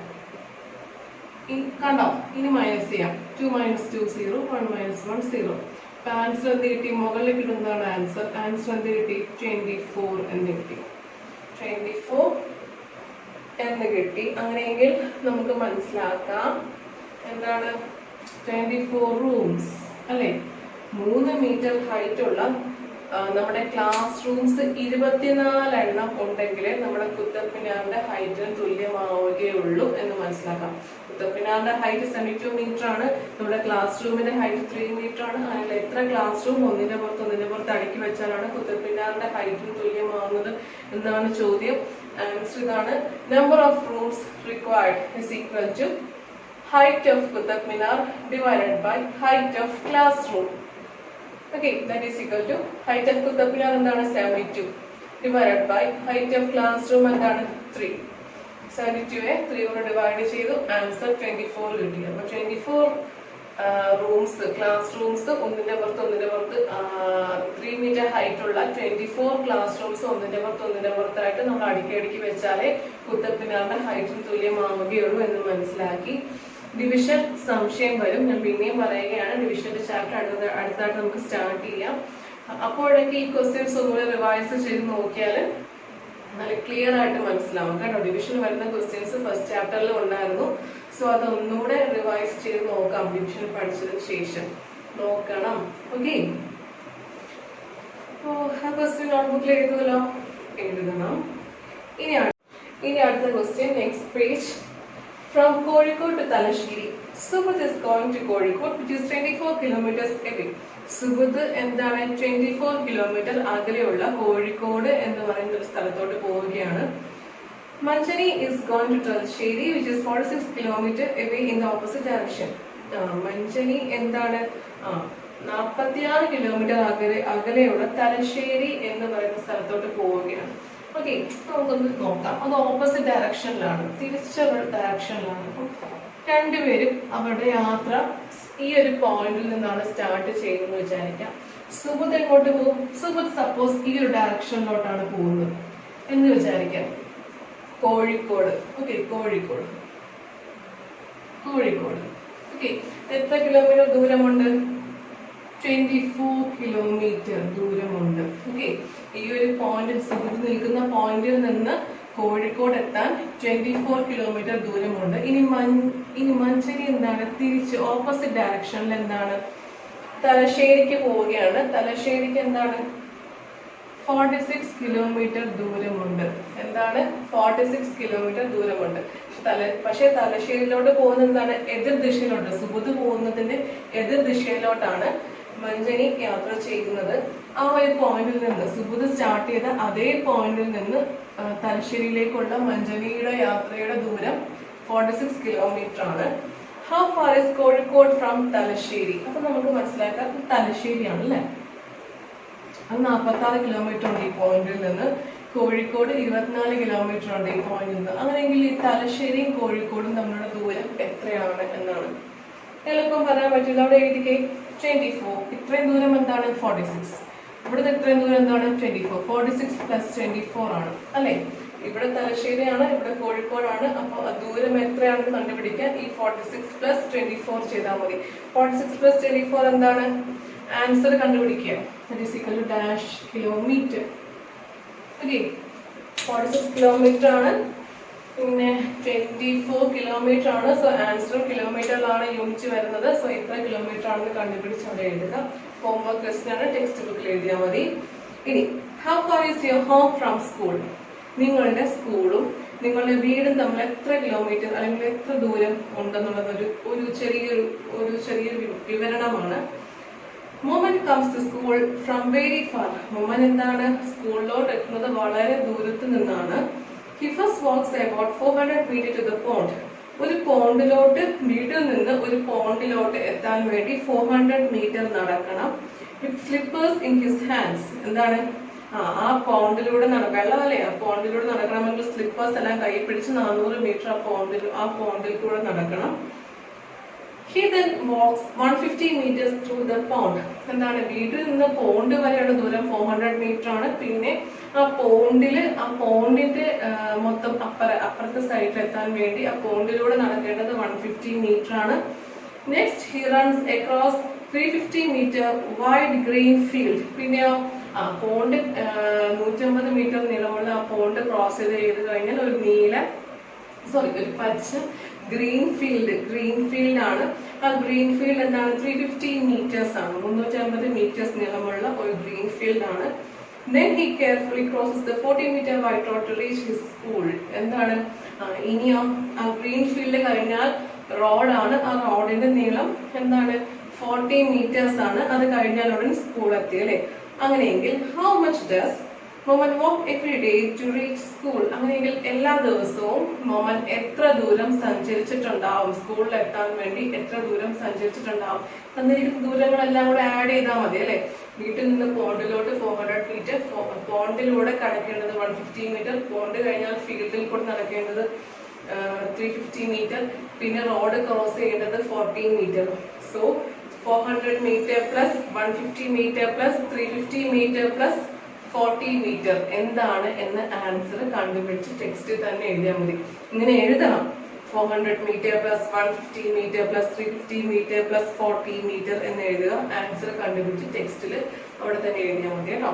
കണ്ടോ? ഇനി മൈനസ് ചെയ്യാം. 2 minus 2 0, 1 minus 1 0. അപ്പൊ ആൻസർ എന്ത് കിട്ടി? മുകളിൽ കിട്ടുന്നതാണ് ആൻസർ. ആൻസർ എന്ത് കിട്ടി? 24 എന്ന് കിട്ടി. 24 എന്ന് കിട്ടി. അങ്ങനെയെങ്കിൽ നമുക്ക് മനസ്സിലാക്കാം എന്താണ്? 24 റൂംസ് അല്ലെ? 3 മീറ്റർ ഹൈറ്റ് ഉള്ള നമ്മുടെ ക്ലാസ് റൂംസ് 24 എണ്ണം ഉണ്ടെങ്കിൽ നമ്മുടെ കുത്തബ് മിനാറിന്റെ ഹൈറ്റിന് തുല്യമാവുകയുള്ളൂ എന്ന് മനസ്സിലാക്കാം. കുത്തബ് മിനാറിന്റെ ഹൈറ്റ് 72 മീറ്റർ ആണ്. നമ്മുടെ ക്ലാസ് റൂമിന്റെ ഹൈറ്റ് 3 മീറ്റർ ആണ്. അതിൽ എത്ര ക്ലാസ് റൂം ഒന്നിന്റെ പുറത്ത് അടുക്കി വെച്ചാലാണ് കുത്തബ് മിനാറിന്റെ ഹൈറ്റിന് തുല്യമാവുന്നത് എന്നാണ് ചോദ്യം. ആൻസർ ഇതാണ്. Number of rooms required is equal to height of Qutub Minar divided by height of classroom. Okay, that is equal to height of Qutub Minar എന്താണ്? 72 divided by height of classroom എന്താണ്? 3. 72നെ 3 കൊണ്ട് divide ചെയ്തു. Answer 24 കിട്ടി. അപ്പോൾ 24 rooms, class rooms ഒന്നിന്റെ പുറത്ത് 3 metre height ഉള്ള 24 class rooms ഒന്നിന്റെ പുറത്തായിട്ട് നമ്മൾ അടുക്കി വെച്ചാലേ കുത്തബ് മിനാറിന്റെ ഹൈറ്റിന് തുല്യമാവുകയുള്ളൂ എന്ന് മനസ്സിലാക്കി. ഡിവിഷൻ സംശയം വരും. ഞാൻ പിന്നെയും പറയുകയാണ്, ഡിവിഷന്റെ ചാപ്റ്റർ അടുത്തായിട്ട് നമുക്ക് സ്റ്റാർട്ട് ചെയ്യാം. അപ്പോഴൊക്കെ ഈ ക്വസ്റ്റ്യൻസ് ഒന്നുകൂടെ റിവൈസ് ചെയ്ത് നോക്കിയാൽ നല്ല ക്ലിയർ ആയിട്ട് മനസ്സിലാവും കേട്ടോ. ഡിവിഷൻ വരുന്ന ക്വസ്റ്റ്യൻസ് ഫസ്റ്റ് ചാപ്റ്ററിൽ ഉണ്ടായിരുന്നു. സോ അതൊന്നുകൂടെ റിവൈസ് ചെയ്ത് നോക്കാം. ഡിവിഷൻ പഠിച്ചതിന് ശേഷം നോക്കണം. ഓക്കെ അപ്പോൾ ആ ക്വസ്റ്റ്യൻ നോട്ട്ബുക്കിൽ എഴുതുമല്ലോ, എഴുതണം. ഇനി അടുത്ത question, next page. From Kozhikode to Talasheri, Subudh is going to Kozhikode, which is 24 kilometers away. Subudh എന്താണ് 24 കിലോമീറ്റർ അകലെയുള്ള കോഴിക്കോട് എന്ന് പറയുന്ന ഒരു സ്ഥലത്തോട്ട് പോവുകയാണ്. Manjani is going to Talasheri, which is 46 kilometers away in the opposite direction. മഞ്ചനി എന്താണ് 46 kilometre അകലെയുള്ള തലശ്ശേരി എന്ന് പറയുന്ന സ്ഥലത്തോട്ട് പോവുകയാണ്. ഓക്കെ, നമുക്കൊന്ന് നോക്കാം. അത് ഓപ്പോസിറ്റ് ഡയറക്ഷനിലാണ്, തിരിച്ചുള്ള ഡയറക്ഷനിലാണ്. അപ്പം രണ്ടുപേരും അവരുടെ യാത്ര ഈ ഒരു പോയിന്റിൽ നിന്നാണ് സ്റ്റാർട്ട് ചെയ്യുന്നത് വിചാരിക്കാം. സുബുദ് എങ്ങോട്ട് പോകും? സുബുദ് സപ്പോസ് ഈ ഒരു ഡയറക്ഷനിലോട്ടാണ് പോകുന്നത് എന്ന് വിചാരിക്കാം. കോഴിക്കോട്. ഓക്കെ, കോഴിക്കോട്. ഓക്കെ, എത്ര കിലോമീറ്റർ ദൂരമുണ്ട്? 24 കിലോമീറ്റർ ദൂരമുണ്ട്. ഓക്കെ, ഈ ഒരു പോയിന്റ് സുബുദ് നിൽക്കുന്ന പോയിന്റിൽ നിന്ന് കോഴിക്കോട് എത്താൻ 24 കിലോമീറ്റർ ദൂരമുണ്ട്. ഇനി മഞ്ചരി എന്താണ്? തിരിച്ച് ഓപ്പോസിറ്റ് ഡയറക്ഷനിൽ എന്താണ്? തലശ്ശേരിക്ക് പോവുകയാണ്. തലശ്ശേരിക്ക് എന്താണ്? 46 കിലോമീറ്റർ ദൂരമുണ്ട്. എന്താണ്? 46 കിലോമീറ്റർ ദൂരമുണ്ട്. പക്ഷെ തലശ്ശേരിയിലോട്ട് പോകുന്നത് എന്താണ്? എതിർ ദിശയിലോട്ട്. സുബുദ് പോകുന്നതിന്റെ എതിർ ദിശയിലോട്ടാണ് മഞ്ചനി യാത്ര ചെയ്യുന്നത്. ആ ഒരു പോയിന്റിൽ നിന്ന് സുബുദ് സ്റ്റാർട്ട് ചെയ്ത അതേ പോയിന്റിൽ നിന്ന് തലശ്ശേരിയിലേക്കുള്ള മഞ്ചനിയുടെ യാത്രയുടെ ദൂരം 46 കിലോമീറ്റർ ആണ്. How far is Kozhikode from Thalassery? അപ്പൊ നമുക്ക് മനസ്സിലാക്കാം തലശ്ശേരിയാണ് അല്ലേ. അത് 46 കിലോമീറ്റർ ഉണ്ട് ഈ പോയിന്റിൽ നിന്ന്. കോഴിക്കോട് 24 കിലോമീറ്റർ ഉണ്ട് ഈ പോയിന്റിൽ നിന്ന്. അങ്ങനെയെങ്കിൽ ഈ തലശ്ശേരിയും കോഴിക്കോടും തമ്മിലുള്ള ദൂരം എത്രയാണ് എന്നാണ് എളുപ്പം പറയാൻ പറ്റില്ല. അവിടെ എഴുതിക്കേ 24. ഇത്രയും ദൂരം എന്താണ്? 46. ഇവിടുത്തെ ഇത്രയും ദൂരം എന്താണ്? 24. 46 + 24 ആണ് അല്ലെ. ഇവിടെ തലശ്ശേരിയാണ്, ഇവിടെ കോഴിക്കോടാണ്. അപ്പൊ ദൂരം എത്രയാണെന്ന് കണ്ടുപിടിക്കാൻ ഈ 46 + 24 ചെയ്താൽ മതി. 46 + 24 എന്താണ്? ആൻസർ കണ്ടുപിടിക്കുക. Dash kilometre. ഓക്കെ, 46 കിലോമീറ്റർ ആണ്, പിന്നെ 24 കിലോമീറ്റർ ആണ്. സോ ആൻസർ കിലോമീറ്ററിലാണ് യൂണിറ്റ് വരുന്നത്. സോ എത്ര കിലോമീറ്റർ ആണെന്ന് കണ്ടുപിടിച്ച് അവിടെ എഴുതുക. ഹോംവർക്ക് ക്വസ്റ്റ്യൻ ആണ്, ടെക്സ്റ്റ് ബുക്കിൽ എഴുതിയാൽ മതി. ഇനി how far is your home from school? നിങ്ങളുടെ സ്കൂളും നിങ്ങളുടെ വീടും തമ്മിൽ എത്ര കിലോമീറ്റർ അല്ലെങ്കിൽ എത്ര ദൂരം ഉണ്ടെന്നുള്ളത് ഒരു ചെറിയൊരു വിവരണമാണ്. Moman comes to school from very far. Moman എന്താണ്? സ്കൂളിലോട്ട് എത്തുന്നത് വളരെ ദൂരത്ത് നിന്നാണ്. He first walks about 400 meters to the pond. ഒരു പോണ്ടിലോട്ട്, വീട്ടിൽ നിന്ന് ഒരു പോണ്ടിലോട്ട് എത്താൻ വേണ്ടി 400 മീറ്റർ നടക്കണം. With slippers in his hands. എന്താണ്? ആ പോണ്ടിലൂടെ വെള്ളം അല്ലേ, ആ പോണ്ടിലൂടെ നടക്കണമെങ്കിൽ സ്ലിപ്പേഴ്സ് എല്ലാം കൈ പിടിച്ച് 400 മീറ്റർ ആ പോണ്ടിൽ കൂടെ നടക്കണം. He then walks 150 meters through the pond. എന്താണ്? വീട്ടിൽ നിന്ന് പോണ്ട് വരെയുള്ള ദൂരം 400 മീറ്റർ ആണ്. പിന്നെ ആ പോണ്ടിന്റെ മൊത്തം അപ്പുറത്തെ സൈഡിൽ എത്താൻ വേണ്ടി ആ പോണ്ടിലൂടെ നടക്കേണ്ടത് 150 മീറ്റർ ആണ്. Next he runs across 350 meter wide green field. പിന്നെ പോണ്ട് 150 മീറ്റർ നീളമുള്ള ആ പോണ്ട് ക്രോസ് ചെയ്ത് കഴിഞ്ഞാൽ ഒരു പച്ച ഗ്രീൻ ഫീൽഡ് ആണ്. ആ ഗ്രീൻ ഫീൽഡ് എന്താണ്? 350 meters ആണ്, 350 meters നീളമുള്ള ഒരു ഗ്രീൻ ഫീൽഡ് ആണ്. Then he carefully crosses the 40-meter wide road to reach his school. എന്താണ്? ഇനിയോ ആ ഗ്രീൻ ഫീൽഡ് കഴിഞ്ഞാൽ റോഡാണ്. ആ റോഡിന്റെ നീളം എന്താണ്? 40 meters ആണ്. അത് കഴിഞ്ഞാൽ ഉടൻ സ്കൂൾ എത്തി അല്ലെ. അങ്ങനെയെങ്കിൽ how much does Moman walk every day to reach school? അങ്ങനെയെങ്കിൽ എല്ലാ ദിവസവും മോമൻ എത്ര ദൂരം സഞ്ചരിച്ചിട്ടുണ്ടാവും? സ്കൂളിൽ എത്താൻ വേണ്ടി എത്ര ദൂരം സഞ്ചരിച്ചിട്ടുണ്ടാവും? തന്നിരിക്കുന്ന ദൂരങ്ങളെല്ലാം കൂടെ ആഡ് ചെയ്താൽ മതി അല്ലെ. വീട്ടിൽ നിന്ന് പോണ്ടിലോട്ട് 400 മീറ്റർ, പോണ്ടിലൂടെ കടക്കേണ്ടത് 150 മീറ്റർ, പോണ്ട് കഴിഞ്ഞാൽ ഫീൽഡിൽ കൂടെ നടക്കേണ്ടത് 350 മീറ്റർ, പിന്നെ റോഡ് ക്രോസ് ചെയ്യേണ്ടത് 40 മീറ്റർ. So 400 metre plus 150 metre plus 350 metre plus 40 metre എന്താണ് എന്ന് ആൻസർ കണ്ടുപിടിച്ച് ടെക്സ്റ്റിൽ തന്നെ എഴുതിയാൽ മതി. ഇങ്ങനെ എഴുതണം. 400 metre plus 150 metre plus 350 metre plus 40 metre എന്ന് എഴുതുക. ആൻസർ കണ്ടുപിടിച്ച് ടെക്സ്റ്റിൽ അവിടെ തന്നെ എഴുതിയാൽ മതി കേട്ടോ.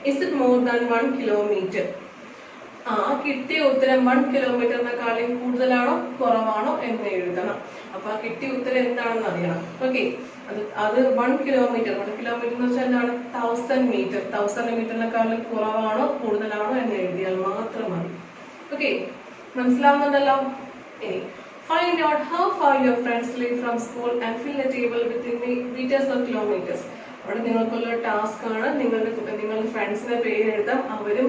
Is it more than 1 kilometre? കിട്ടിയ ഉത്തരം 1 കിലോമീറ്ററിനെക്കാളും കൂടുതലാണോ കുറവാണോ എന്ന് എഴുതണം. അപ്പൊ ആ കിട്ടിയ ഉത്തരം എന്താണെന്ന് അറിയണം. ഓക്കെ, അത് 1 കിലോമീറ്റർ എന്ന് വെച്ചാൽ എന്താണ് 1000 മീറ്റർ. 1000 മീറ്ററിനെക്കാളും കുറവാണോ കൂടുതലാണോ എന്ന് എഴുതിയാൽ മാത്രം മതി. ഓക്കെ, മനസ്സിലാവുന്നുണ്ടല്ലോ? ഇനി find out how far your friends live from school and fill a table with meters or kilometers. അവിടെ നിങ്ങൾക്കുള്ള ടാസ്ക് ആണ്. നിങ്ങളുടെ ഫ്രണ്ട്സിന്റെ പേര് എഴുതാം. അവരും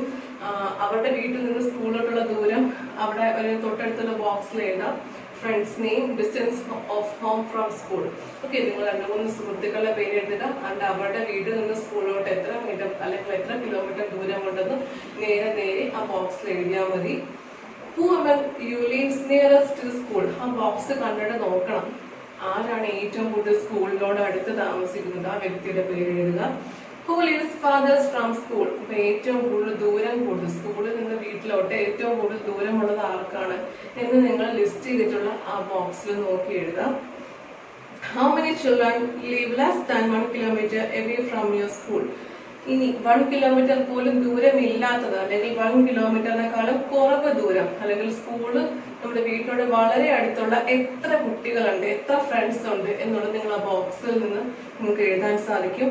അവരുടെ വീട്ടിൽ നിന്ന് സ്കൂളിലോട്ടുള്ള ദൂരം അവിടെ ഒരു തൊട്ടടുത്തുള്ള ബോക്സിൽ എഴുതാം. Friends name, distance of home from school. Okay, നിങ്ങൾ 2-3 സുഹൃത്തുക്കളുടെ പേര് എഴുതുക. and അവരുടെ വീട്ടിൽ നിന്ന് സ്കൂളിലോട്ട് എത്ര മീറ്റർ അല്ലെങ്കിൽ എത്ര കിലോമീറ്റർ ദൂരമുണ്ടെന്ന് നേരെ ആ ബോക്സിൽ എഴുതിയാൽ മതി. Who among you lives nearest to school? ആ ബോക്സ് കണ്ടിട്ട് നോക്കണം ആരാണ് ഏറ്റവും കൂടുതൽ സ്കൂളിനോട് അടുത്ത് താമസിക്കുന്നത്. ആ വ്യക്തിയുടെ പേര് എഴുതുക. Who lives farthest from school? അപ്പൊ ഏറ്റവും കൂടുതൽ ദൂരം കൂടുതൽ സ്കൂളിൽ നിന്ന് വീട്ടിലോട്ട് ഏറ്റവും കൂടുതൽ ദൂരമുള്ളത് ആർക്കാണ് എന്ന് നിങ്ങൾ ലിസ്റ്റ് ചെയ്തിട്ടുള്ള ആ ബോക്സിൽ നോക്കി എഴുതാം. How many children live less than 1 kilometer away from your school? ഇനി 1 കിലോമീറ്റർ പോലും ദൂരമില്ലാത്തത് അല്ലെങ്കിൽ 1 കിലോമീറ്ററിനെക്കാളും കുറവ് ദൂരം അല്ലെങ്കിൽ സ്കൂള് നമ്മുടെ വീട്ടിനോട് വളരെ അടുത്തുള്ള എത്ര കുട്ടികളുണ്ട്, എത്ര ഫ്രണ്ട്സ് ഉണ്ട് എന്നുള്ളത് നിങ്ങൾ ആ ബോക്സിൽ നിന്ന് നിങ്ങൾക്ക് എഴുതാൻ സാധിക്കും.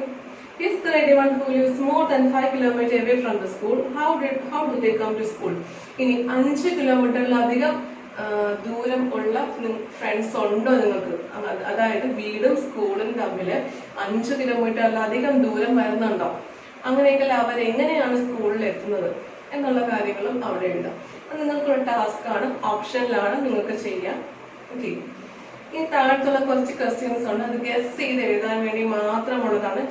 Is there anyone who lives more than 5 kilometers away from the school? How do they come to school? ഇനി 5 കിലോമീറ്ററിലധികം ദൂരം ഉള്ള ഫ്രണ്ട്സ് ഉണ്ടോ നിങ്ങൾക്ക്? അതായത് വീടും സ്കൂളും തമ്മിൽ 5 കിലോമീറ്ററിലധികം ദൂരം വരുന്നുണ്ടോ? അങ്ങനെയെങ്കിൽ അവരെങ്ങനെയാണ് സ്കൂളിൽ എത്തുന്നത് എന്നുള്ള കാര്യങ്ങളും അവിടെ എഴുതാം. അത് നിങ്ങൾക്കുള്ള ടാസ്ക് ആണ്. ഓപ്ഷനിലാണ് നിങ്ങൾക്ക് ചെയ്യാം. ഓക്കെ, ഈ താഴത്തുള്ള കുറച്ച് ക്വസ്റ്റ്യൻസ് ഉണ്ട്. അത് ഗസ് ചെയ്ത് എഴുതാൻ വേണ്ടി മാത്രമുള്ളതാണ്.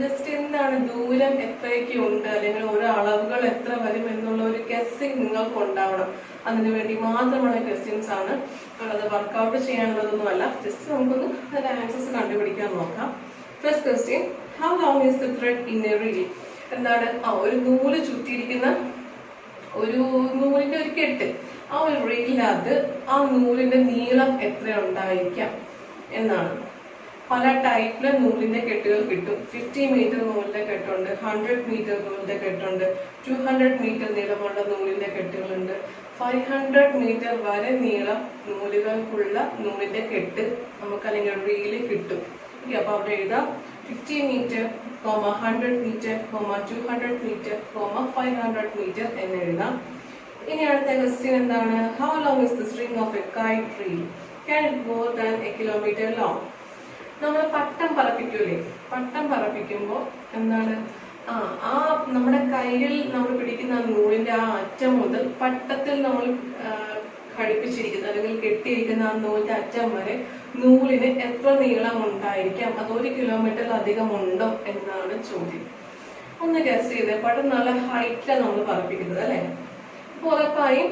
ജസ്റ്റ് എന്താണ് ദൂരം എത്രയൊക്കെ ഉണ്ട് അല്ലെങ്കിൽ ഓരോ അളവുകൾ എത്ര വരും എന്നുള്ള ഒരു ഗസ്സിങ് നിങ്ങൾക്ക് ഉണ്ടാവണം. അതിനു വേണ്ടി മാത്രമുള്ള ക്വസ്റ്റ്യൻസ് ആണ്. അത് വർക്ക്ഔട്ട് ചെയ്യാനുള്ളതൊന്നുമല്ല. ജസ്റ്റ് നമുക്കൊന്ന് അതിന്റെ ആൻസേഴ്സ് കണ്ടുപിടിക്കാൻ നോക്കാം. First question, how long is the thread in a reel? എന്താണ്? ഒരു നൂല് ചുറ്റിയിരിക്കുന്ന ഒരു നൂലിന്റെ ഒരു കെട്ട്. ആ ഒരു റീലിനകത്ത് ആ നൂലിന്റെ നീളം എത്ര ഉണ്ടായിരിക്കാം എന്നാണ്. പല ടൈപ്പിലെ നൂലിന്റെ കെട്ടുകൾ കിട്ടും. 50 മീറ്റർ നൂലിന്റെ കെട്ടുണ്ട്, 100 മീറ്റർ നൂലിന്റെ കെട്ടുണ്ട്, 200 മീറ്റർ നീളമുള്ള നൂലിന്റെ കെട്ടുകളുണ്ട്, 500 മീറ്റർ വരെ നീളം നൂലുകൾക്കുള്ള നൂലിന്റെ കെട്ട് നമുക്ക് അല്ലെങ്കിൽ റീല് കിട്ടും. അപ്പൊ അവിടെ എഴുതാം 50 മീറ്റർ, 100 മീറ്റർ, 200 മീറ്റർ, 500 മീറ്റർ എന്ന് എഴുതാം. ഇനി അടുത്ത ക്വസ്റ്റ്യൻ എന്താണ്? How long is the string of A KITE reel? Can it more than A kilometre long? നമ്മൾ പട്ടം പറപ്പിക്കൂലേ? പട്ടം പറപ്പിക്കുമ്പോൾ എന്താണ് ആ നമ്മുടെ കയ്യിൽ നമ്മൾ പിടിക്കുന്ന നൂലിന്റെ ആ അറ്റം മുതൽ പട്ടത്തിൽ നമ്മൾ ഘടിപ്പിച്ചിരിക്കുന്ന അല്ലെങ്കിൽ കെട്ടിയിരിക്കുന്ന ആ നൂലിന്റെ അറ്റം വരെ നൂലിന് എത്ര നീളം ഉണ്ടായിരിക്കാം? അത് 1 കിലോമീറ്ററിലധികം ഉണ്ടോ എന്നാണ് ചോദ്യം. ഒന്ന് ഗസ് ചെയ്തേ. പട്ടം നല്ല ഹൈറ്റിലാണ് നമ്മൾ പറപ്പിക്കുന്നത് അല്ലെ? ഉറപ്പായും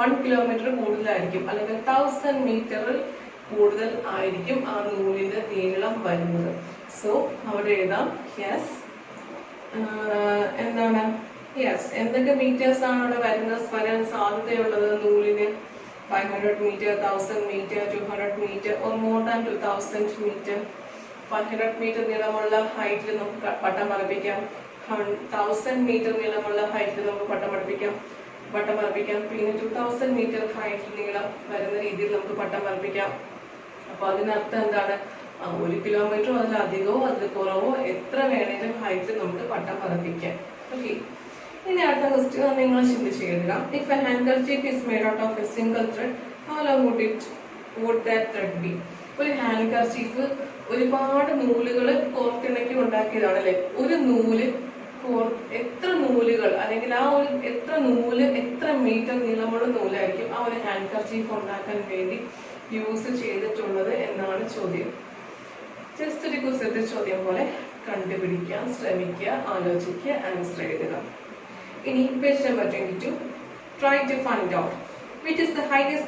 1 കിലോമീറ്റർ കൂടുതലായിരിക്കും അല്ലെങ്കിൽ 1000 മീറ്ററിൽ കൂടുതൽ ആയിരിക്കും ആ നൂലിന്റെ നീളം വരുന്നത്. സോ അവിടെ എഴുതാം യെസ്. എന്താണ് യെസ്? എന്തൊക്കെ മീറ്റേഴ്സ് ആണ് അവിടെ വരാൻ സാധ്യതയുള്ളത് നൂലിന്? 500 metre, 1000 metre, 200 metre or more than 2000 metre. 500 metre നീളമുള്ള ഹൈറ്റിൽ നമുക്ക് പട്ടം പറപ്പിക്കാം. 1000 മീറ്റർ നീളമുള്ള ഹൈറ്റിൽ നമുക്ക് പട്ടം പറപ്പിക്കാം. പിന്നെ 2000 മീറ്റർ ഹൈറ്റിൽ നീളം വരുന്ന രീതിയിൽ നമുക്ക് പട്ടം പറപ്പിക്കാം. അപ്പൊ അതിനർത്ഥം എന്താണ്? 1 കിലോമീറ്ററോ അതിലധികമോ അതിൽ കുറവോ എത്ര വേണേലും ഹൈറ്റിൽ നമുക്ക് പട്ടം പറപ്പിക്കാം. ഓക്കെ, ഇനി അടുത്ത ക്വസ്റ്റ്യൻ നിങ്ങൾ ചിന്തിച്ച് എഴുതുക. If A handkerchief is made out of a single thread, how long would that thread be? ഒരു ഹാൻഡ്കർച്ചീഫ് ഒരുപാട് നൂലുകൾ കോർത്തിണക്കി ഉണ്ടാക്കിയതാണ് അല്ലെ? ഒരു നൂല് എത്ര നൂലുകൾ അല്ലെങ്കിൽ ആ ഒരു എത്ര മീറ്റർ നീളമുള്ള നൂലായിരിക്കും ആ ഒരു ഹാൻഡ്കർച്ചീഫ് ഉണ്ടാക്കാൻ വേണ്ടി യൂസ് ചെയ്തിട്ടുള്ളത് എന്നാണ് ചോദ്യം. ജസ്റ്റ് ഒരു കുസൃതി ചോദ്യം പോലെ കണ്ടുപിടിക്കാൻ ശ്രമിക്കുക, ആലോചിക്കുക, ആൻസർ എഴുതുക. ഇനി page number 22. Try to find out which is the highest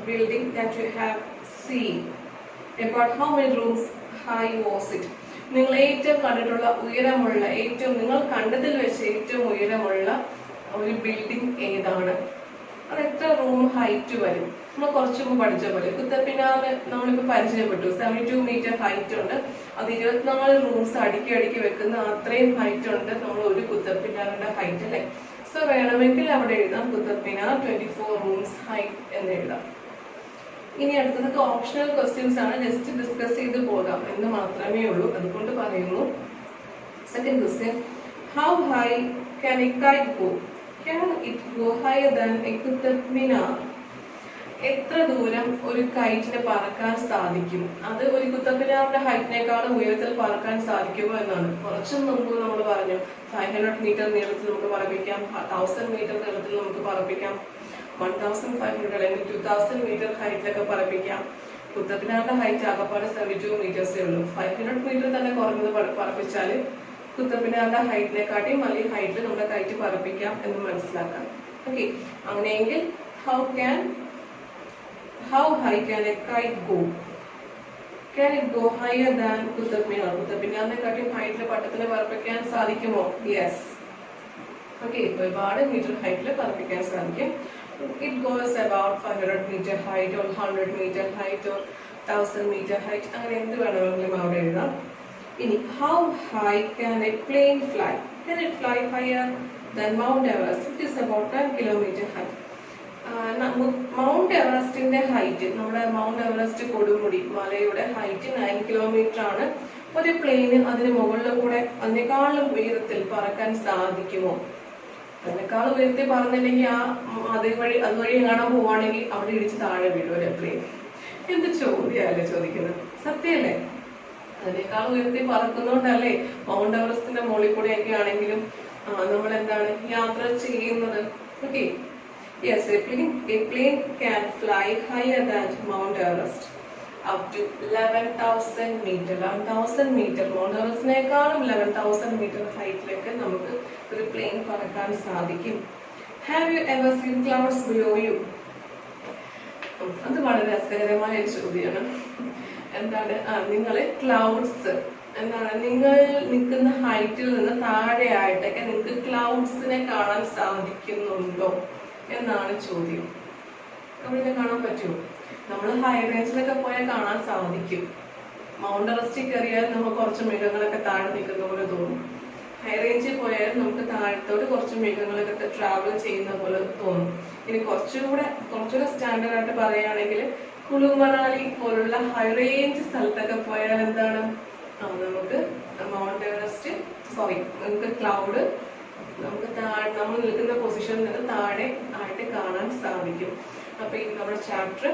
building that you have seen. About how many rooms high was it? നിങ്ങൾ ഏറ്റവും കണ്ടിട്ടുള്ള ഉയരമുള്ള നിങ്ങൾ കണ്ടതിൽ വെച്ച് ഏറ്റവും ഉയരമുള്ള ഒരു ബിൽഡിംഗ് ഏതാണ്? അത് എത്ര റൂം ഹൈറ്റ് വരും? നമ്മൾ കുറച്ചു മുമ്പ് പഠിച്ച പോലെ കുത്തപ്പിനാറ് നമ്മളിപ്പോ പരിചയപ്പെട്ടു. 72 മീറ്റർ ഹൈറ്റ് ഉണ്ട്. അത് 24 റൂംസ് അടുക്കി വെക്കുന്ന അത്രയും ഹൈറ്റ് ഉണ്ട് നമ്മൾ ഒരു കുത്തപ്പിനാറിന്റെ ഹൈറ്റ് അല്ലെ? സോ വേണമെങ്കിൽ അവിടെ എഴുതാം കുത്തപ്പിനാർ 24 റൂംസ് ഹൈറ്റ് എന്ന് എഴുതാം. ഇനി അടുത്തതൊക്കെ ഓപ്ഷണൽ ക്വസ്റ്റ്യൻസ് ആണ്, ജസ്റ്റ് ഡിസ്കസ് ചെയ്ത് പോകാം എന്ന് മാത്രമേ ഉള്ളൂ, അതുകൊണ്ട് പറയുന്നു. Second question, how high can a kite go? Can it go higher than a Qutub Minar? എത്ര ദൂരം ഒരു കൈറ്റിന് പറക്കാൻ സാധിക്കും? അത് ഒരു കുത്തബ് മിനാറിന്റെ ഹൈറ്റിനേക്കാളും ഉയരത്തിൽ പറക്കാൻ സാധിക്കുമോ എന്നാണ്. കുറച്ചും മുമ്പ് നമ്മൾ പറഞ്ഞു 500 മീറ്റർ നീളത്തിൽ നമുക്ക് പറപ്പിക്കാം, 1000 മീറ്റർ നീളത്തിൽ നമുക്ക് പറപ്പിക്കാം, 1500 അല്ലെങ്കിൽ 2000 മീറ്റർ ഹൈറ്റിലൊക്കെ പറപ്പിക്കാം. കുത്തബ് മിനാറിന്റെ ഹൈറ്റ് ആകപ്പാടെ 72 മീറ്റേഴ്സേ ഉള്ളൂ. 500 മീറ്റർ തന്നെ കുറഞ്ഞത് പറപ്പിച്ചാൽ കുത്തബ് മിനാറിന്റെ ഹൈറ്റിനെക്കാട്ടിയും വലിയ ഹൈറ്റിൽ നമ്മുടെ കൈറ്റ് പറപ്പിക്കാം എന്ന് മനസ്സിലാക്കാം. ഓക്കെ, അങ്ങനെയെങ്കിൽ how high can a kite go? Can it go higher than Qutub Minar? Qutub മിനാറിനെക്കാട്ടിയും ഹൈറ്റിൽ പട്ടത്തിന് പറപ്പിക്കാൻ സാധിക്കുമോ? യെസ്. ഓക്കെ, ഒരുപാട് മീറ്റർ ഹൈറ്റിൽ പറപ്പിക്കാൻ സാധിക്കും. It goes about 500 meter height or 100 meter height or 1000 meter height, അങ്ങനെ എന്ത് വേണമെങ്കിലും അവിടെ എഴുതാം. ഇനി how high can a plane fly? Can it fly higher than Mount Everest? It is about 10 kilometer high. Mount എവറസ്റ്റിന്റെ height, നമ്മുടെ mount Everest കൊടുമുടി മലയുടെ ഹൈറ്റ് 9 കിലോമീറ്റർ ആണ്. ഒരു പ്ലെയിന് അതിന് മുകളിൽ കൂടെ അതിനേക്കാളും ഉയരത്തിൽ പറക്കാൻ സാധിക്കുമോ? അതിനേക്കാളും ഉയരത്തിൽ പറന്നില്ലെങ്കിൽ അതുവഴി കാണാൻ പോവാണെങ്കിൽ അവിടെ ഇടിച്ച് താഴെ വീഴും ഒരു പ്ലെയിൻ. എന്ത് ചോദ്യമല്ലേ ചോദിക്കുന്നത്, സത്യല്ലേ? അതിനേക്കാളും ഉയരത്തിൽ പറക്കുന്നോണ്ടല്ലേ മൗണ്ട് എവറസ്റ്റിന്റെ മുകളിൽ കൂടെ ഒക്കെ ആണെങ്കിലും നമ്മൾ എന്താണ് യാത്ര ചെയ്യുന്നത്. Okay, yes, a plane can fly higher than Mount Everest up to 11,000 meter. 11,000 meter, Mount Everestനേക്കാളും 11,000 meter ഹൈറ്റിലേക്ക് നമുക്ക് ഒരു പ്ലെയിൻ പറക്കാൻ സാധിക്കും. Have you ever seen clouds below you? അത് വളരെ രസകരമായ ഒരു ചോദ്യമാണ്. എന്താണ് നിങ്ങൾ ക്ലൗഡ്സ് എന്താണ് നിങ്ങൾ നിൽക്കുന്ന ഹൈറ്റിൽ നിന്ന് താഴെയായിട്ടൊക്കെ നിങ്ങൾക്ക് ക്ലൗഡ്സിനെ കാണാൻ സാധിക്കുന്നുണ്ടോ എന്നാണ് ചോദ്യം. അവിടെ കാണാൻ പറ്റുമോ? നമ്മൾ ഹൈ റേഞ്ചിലൊക്കെ പോയാൽ കാണാൻ സാധിക്കും. മൗണ്ട് എവറസ്റ്റിൽ കയറിയാൽ നമ്മൾ കുറച്ച് മേഘങ്ങളൊക്കെ താഴെ നിൽക്കുന്ന പോലെ തോന്നും. ഹൈ റേഞ്ചിൽ പോയാൽ നമുക്ക് താഴത്തോട് കുറച്ച് മേഘങ്ങളൊക്കെ ട്രാവൽ ചെയ്യുന്ന പോലെ തോന്നും. ഇനി കുറച്ചുകൂടെ സ്റ്റാൻഡേർഡ് ആയിട്ട് പറയുകയാണെങ്കിൽ കുളു മണാലി പോലുള്ള ഹൈ റേഞ്ച് സ്ഥലത്തൊക്കെ പോയാൽ എന്താണ് നമുക്ക് മൗണ്ട് എവറസ്റ്റ് നമുക്ക് ക്ലൗഡ് നമുക്ക് നമ്മൾ നിൽക്കുന്ന പൊസിഷനിൽ നിന്ന് താഴെ ആയിട്ട് കാണാൻ സാധിക്കും. അപ്പൊ ഈ നമ്മുടെ ചാപ്റ്റർ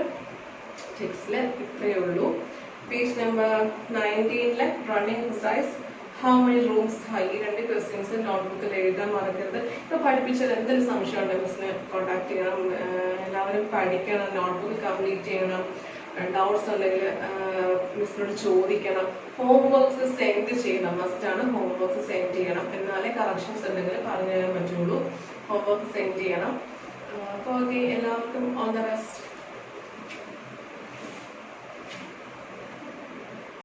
6 ഇത്രയേ ഉള്ളൂ. Page number 19 running exercise how many rooms high, 2 questions നോട്ട്ബുക്കിൽ എഴുതാൻ മറക്കരുത്. ഇപ്പൊ പഠിപ്പിച്ചത് എന്തെങ്കിലും സംശയം ഉണ്ടെങ്കിൽ മിസ്സിനെ കോൺടാക്ട് ചെയ്യണം. എല്ലാവരും പഠിക്കണം, നോട്ട്ബുക്ക് കംപ്ലീറ്റ് ചെയ്യണം. ഡൗട്ട്സ് ഉണ്ടെങ്കിൽ മിസ്സിനോട് ചോദിക്കണം. ഹോംവർക്ക്സ് സെൻഡ് ചെയ്യണം, മസ്റ്റാണ് ഹോംവർക്ക്സ് സെൻഡ് ചെയ്യണം. എന്നാലേ കറക്ഷൻസ് ഉണ്ടെങ്കിൽ പറഞ്ഞു തരാൻ പറ്റുള്ളൂ. ഹോംവർക്ക് സെൻഡ് ചെയ്യണം. അപ്പോൾ ഓക്കെ, എല്ലാവർക്കും ഓൾ ദ ബെസ്റ്റ്.